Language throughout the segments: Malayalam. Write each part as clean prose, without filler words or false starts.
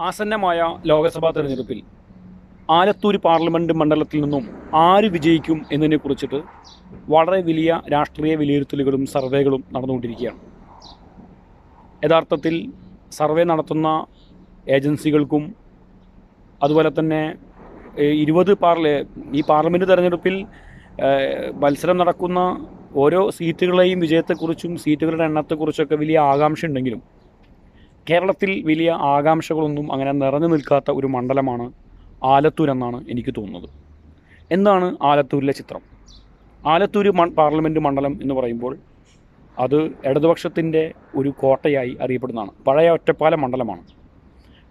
ആസന്നമായ ലോക്സഭാ തെരഞ്ഞെടുപ്പിൽ ആലത്തൂർ പാർലമെൻറ്റ് മണ്ഡലത്തിൽ നിന്നും ആര് വിജയിക്കും എന്നതിനെക്കുറിച്ചിട്ട് വളരെ വലിയ രാഷ്ട്രീയ വിലയിരുത്തലുകളും സർവേകളും നടന്നുകൊണ്ടിരിക്കുകയാണ്. യഥാർത്ഥത്തിൽ സർവേ നടത്തുന്ന ഏജൻസികൾക്കും അതുപോലെ തന്നെ ഈ പാർലമെൻറ്റ് തെരഞ്ഞെടുപ്പിൽ മത്സരം നടക്കുന്ന ഓരോ സീറ്റുകളെയും വിജയത്തെക്കുറിച്ചും സീറ്റുകളുടെ എണ്ണത്തെക്കുറിച്ചൊക്കെ വലിയ ആകാംക്ഷ ഉണ്ടെങ്കിലും കേരളത്തിൽ വലിയ ആകാംക്ഷകളൊന്നും അങ്ങനെ നിറഞ്ഞു നിൽക്കാത്ത ഒരു മണ്ഡലമാണ് ആലത്തൂർ എന്നാണ് എനിക്ക് തോന്നുന്നത്. എന്താണ് ആലത്തൂരിലെ ചിത്രം? ആലത്തൂർ പാർലമെൻറ്റ് മണ്ഡലം എന്ന് പറയുമ്പോൾ അത് ഇടതുപക്ഷത്തിൻ്റെ ഒരു കോട്ടയായി അറിയപ്പെടുന്നതാണ്. പഴയ ഒറ്റപ്പാലം മണ്ഡലമാണ്.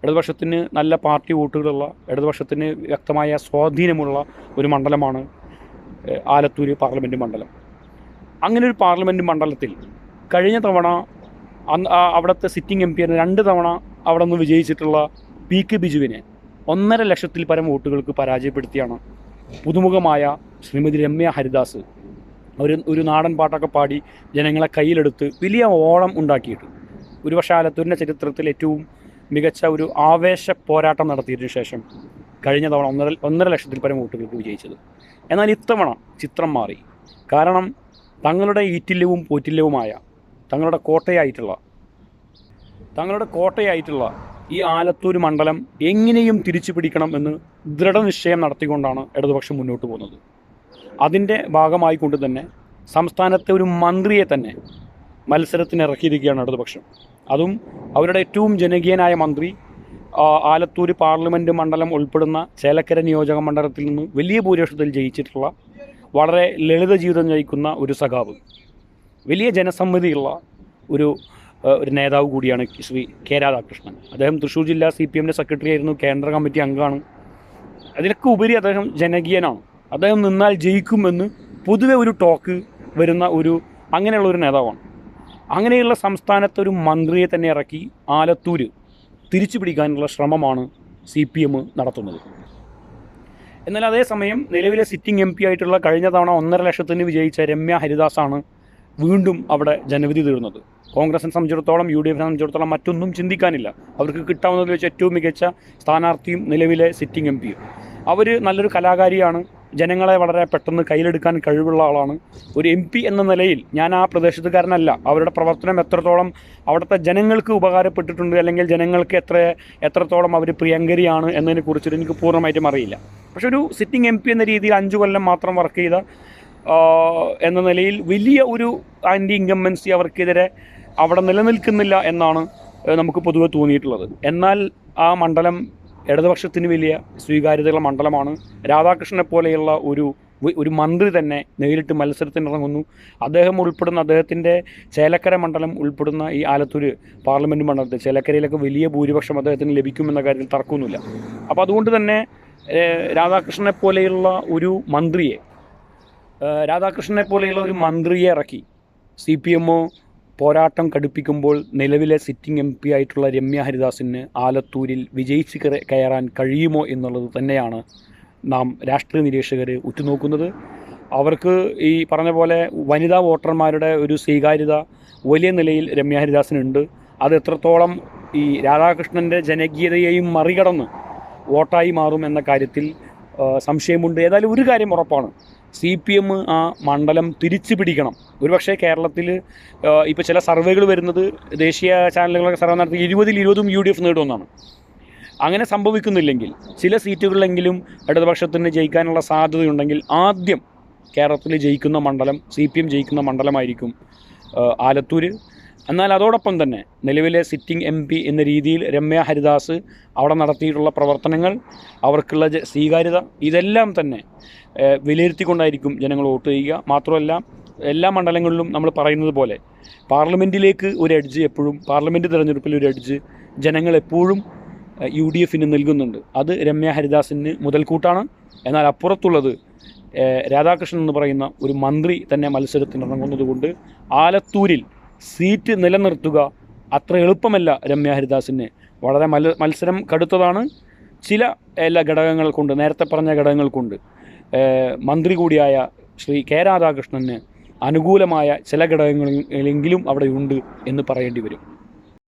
ഇടതുപക്ഷത്തിന് നല്ല പാർട്ടി വോട്ടുകളുള്ള, ഇടതുപക്ഷത്തിന് വ്യക്തമായ സ്വാധീനമുള്ള ഒരു മണ്ഡലമാണ് ആലത്തൂർ പാർലമെൻറ്റ് മണ്ഡലം. അങ്ങനെ ഒരു പാർലമെൻറ്റ് മണ്ഡലത്തിൽ കഴിഞ്ഞ തവണ അവിടുത്തെ സിറ്റിംഗ് എം പി 2 തവണ അവിടെ നിന്ന് വിജയിച്ചിട്ടുള്ള PK ബിജുവിനെ 1.5 ലക്ഷത്തിൽ പരം വോട്ടുകൾക്ക് പരാജയപ്പെടുത്തിയാണ് പുതുമുഖമായ ശ്രീമതി രമ്യ ഹരിദാസ് ഒരു നാടൻ പാട്ടൊക്കെ പാടി ജനങ്ങളെ കയ്യിലെടുത്ത് വലിയ ഓളം ഉണ്ടാക്കിയിട്ട് ഒരുപക്ഷെ ആലത്തൂരിൻ്റെ ചരിത്രത്തിൽ ഏറ്റവും മികച്ച ഒരു ആവേശ പോരാട്ടം നടത്തിയതിനു ശേഷം കഴിഞ്ഞ തവണ 1.5 ലക്ഷത്തിൽ പരം വോട്ടുകൾക്ക് വിജയിച്ചത്. എന്നാൽ ഇത്തവണ ചിത്രം മാറി. കാരണം തങ്ങളുടെ ഈറ്റില്ലവും പോറ്റില്ലവുമായ തങ്ങളുടെ കോട്ടയായിട്ടുള്ള ഈ ആലത്തൂർ മണ്ഡലം എങ്ങനെയും തിരിച്ചു പിടിക്കണം എന്ന് ദൃഢനിശ്ചയം നടത്തിക്കൊണ്ടാണ് ഇടതുപക്ഷം മുന്നോട്ട് പോകുന്നത്. അതിൻ്റെ ഭാഗമായിക്കൊണ്ട് തന്നെ സംസ്ഥാനത്തെ ഒരു മന്ത്രിയെ തന്നെ മത്സരത്തിന് ഇറക്കിയിരിക്കുകയാണ് ഇടതുപക്ഷം. അതും അവരുടെ ഏറ്റവും ജനകീയനായ മന്ത്രി, ആലത്തൂർ പാർലമെൻറ്റ് മണ്ഡലം ഉൾപ്പെടുന്ന ചേലക്കര നിയോജക മണ്ഡലത്തിൽ നിന്ന് വലിയ ഭൂരിപക്ഷത്തിൽ ജയിച്ചിട്ടുള്ള, വളരെ ലളിത ജീവിതം നയിക്കുന്ന ഒരു സഖാവ്, വലിയ ജനസമ്മതിയുള്ള ഒരു നേതാവ് കൂടിയാണ് ശ്രീ കെ രാധാകൃഷ്ണൻ. അദ്ദേഹം തൃശ്ശൂർ ജില്ലാ CPM സെക്രട്ടറി ആയിരുന്നു, കേന്ദ്ര കമ്മിറ്റി അംഗമാണ്. അതിനൊക്കെ ഉപരി അദ്ദേഹം ജനകീയനാണ്. അദ്ദേഹം നിന്നാൽ ജയിക്കുമെന്ന് പൊതുവെ ഒരു ടോക്ക് വരുന്ന അങ്ങനെയുള്ള ഒരു നേതാവാണ്. അങ്ങനെയുള്ള സംസ്ഥാനത്തെ ഒരു മന്ത്രിയെ തന്നെ ഇറക്കി ആലത്തൂർ തിരിച്ചു പിടിക്കാനുള്ള ശ്രമമാണ് CPM നടത്തുന്നത്. എന്നാൽ അതേസമയം നിലവിലെ സിറ്റിംഗ് MP ആയിട്ടുള്ള കഴിഞ്ഞ തവണ 1.5 ലക്ഷത്തിന് വിജയിച്ച രമ്യ ഹരിദാസാണ് വീണ്ടും അവിടെ ജനവിധി തീർന്നത്. കോൺഗ്രസിനെ സംബന്ധിച്ചിടത്തോളം, UDF സംബന്ധിച്ചിടത്തോളം മറ്റൊന്നും ചിന്തിക്കാനില്ല. അവർക്ക് കിട്ടാവുന്നതിൽ വെച്ച് ഏറ്റവും മികച്ച സ്ഥാനാർത്ഥിയും നിലവിലെ സിറ്റിംഗ് MP. അവർ നല്ലൊരു കലാകാരിയാണ്, ജനങ്ങളെ വളരെ പെട്ടെന്ന് കയ്യിലെടുക്കാൻ കഴിവുള്ള ആളാണ്. ഒരു MP എന്ന നിലയിൽ ഞാൻ ആ പ്രദേശത്തുകാരനല്ല. അവരുടെ പ്രവർത്തനം എത്രത്തോളം അവിടുത്തെ ജനങ്ങൾക്ക് ഉപകാരപ്പെട്ടിട്ടുണ്ട്, അല്ലെങ്കിൽ ജനങ്ങൾക്ക് എത്രത്തോളം അവർ പ്രിയങ്കരിയാണ് എന്നതിനെക്കുറിച്ചിട്ട് എനിക്ക് പൂർണ്ണമായിട്ടും അറിയില്ല. പക്ഷെ ഒരു സിറ്റിംഗ് MP എന്ന രീതിയിൽ 5 കൊല്ലം മാത്രം വർക്ക് ചെയ്ത എന്ന നിലയിൽ വലിയ ഒരു ആൻറ്റി ഇൻകംബൻസി അവർക്കെതിരെ അവിടെ നിലനിൽക്കുന്നില്ല എന്നാണ് നമുക്ക് പൊതുവെ തോന്നിയിട്ടുള്ളത്. എന്നാൽ ആ മണ്ഡലം ഇടതുപക്ഷത്തിന് വലിയ സ്വീകാര്യതയുള്ള മണ്ഡലമാണ്. രാധാകൃഷ്ണനെ പോലെയുള്ള ഒരു മന്ത്രി തന്നെ നേരിട്ട് മത്സരത്തിനിറങ്ങുന്നു. അദ്ദേഹത്തിൻ്റെ ചേലക്കര മണ്ഡലം ഉൾപ്പെടുന്ന ഈ ആലത്തൂർ പാർലമെൻറ്റ് മണ്ഡലത്തിൽ ചേലക്കരയിലൊക്കെ വലിയ ഭൂരിപക്ഷം അദ്ദേഹത്തിന് ലഭിക്കുമെന്ന കാര്യത്തിൽ തർക്കമൊന്നുമില്ല. അപ്പോൾ അതുകൊണ്ട് തന്നെ രാധാകൃഷ്ണനെ പോലെയുള്ള ഒരു മന്ത്രിയെ ഇറക്കി CPM പോരാട്ടം കടുപ്പിക്കുമ്പോൾ നിലവിലെ സിറ്റിംഗ് MP ആയിട്ടുള്ള രമ്യ ഹരിദാസിന് ആലത്തൂരിൽ വിജയിച്ച് കയറാൻ കഴിയുമോ എന്നുള്ളത് തന്നെയാണ് നാം രാഷ്ട്രീയ നിരീക്ഷകർ ഉറ്റുനോക്കുന്നത്. അവർക്ക് ഈ പറഞ്ഞ പോലെ വനിതാ വോട്ടർമാരുടെ ഒരു സ്വീകാര്യത വലിയ നിലയിൽ രമ്യ ഹരിദാസിനുണ്ട്. അത് എത്രത്തോളം ഈ രാധാകൃഷ്ണൻ്റെ ജനകീയതയെയും മറികടന്ന് വോട്ടായി മാറും എന്ന കാര്യത്തിൽ സംശയമുണ്ട്. ഏതായാലും ഒരു കാര്യം ഉറപ്പാണ്, CPM ആ മണ്ഡലം തിരിച്ചു പിടിക്കണം. ഒരുപക്ഷെ കേരളത്തിൽ ഇപ്പോൾ ചില സർവേകൾ വരുന്നത്, ദേശീയ ചാനലുകളൊക്കെ സർവേ നടത്തി 20-20 UDF നേടുമെന്നാണ്. അങ്ങനെ സംഭവിക്കുന്നില്ലെങ്കിൽ ചില സീറ്റുകളിലെങ്കിലും ഇടതുപക്ഷത്തിന് ജയിക്കാനുള്ള സാധ്യതയുണ്ടെങ്കിൽ ആദ്യം കേരളത്തിൽ ജയിക്കുന്ന മണ്ഡലം, CPM ജയിക്കുന്ന മണ്ഡലമായിരിക്കും ആലത്തൂർ. എന്നാൽ അതോടൊപ്പം തന്നെ നിലവിലെ സിറ്റിംഗ് MP എന്ന രീതിയിൽ രമ്യ ഹരിദാസ് അവിടെ നടത്തിയിട്ടുള്ള പ്രവർത്തനങ്ങൾ, അവർക്കുള്ള സ്വീകാര്യത, ഇതെല്ലാം തന്നെ വിലയിരുത്തിക്കൊണ്ടായിരിക്കും ജനങ്ങൾ വോട്ട് ചെയ്യുക. മാത്രമല്ല, എല്ലാ മണ്ഡലങ്ങളിലും നമ്മൾ പറയുന്നത് പോലെ പാർലമെൻറ്റിലേക്ക് ഒരു എഡ്ജ് എപ്പോഴും, പാർലമെൻറ്റ് തിരഞ്ഞെടുപ്പിൽ ഒരു എഡ്ജ് ജനങ്ങൾ എപ്പോഴും UDFന് നൽകുന്നുണ്ട്. അത് രമ്യ ഹരിദാസിന് മുതൽക്കൂട്ടാണ്. എന്നാൽ അപ്പുറത്തുള്ളത് രാധാകൃഷ്ണൻ എന്ന് പറയുന്ന ഒരു മന്ത്രി തന്നെ മത്സരത്തിനിറങ്ങുന്നത് കൊണ്ട് ആലത്തൂരിൽ സീറ്റ് നിലനിർത്തുക അത്ര എളുപ്പമല്ല രമ്യ ഹരിദാസിന്. വളരെ മത്സരം കടുത്തതാണ്. ചില ഘടകങ്ങൾ കൊണ്ട്, നേരത്തെ പറഞ്ഞ ഘടകങ്ങൾ കൊണ്ട് മന്ത്രി കൂടിയായ ശ്രീ കെ രാധാകൃഷ്ണന് അനുകൂലമായ ചില ഘടകങ്ങളെങ്കിലും അവിടെയുണ്ട് എന്ന് പറയേണ്ടി വരും.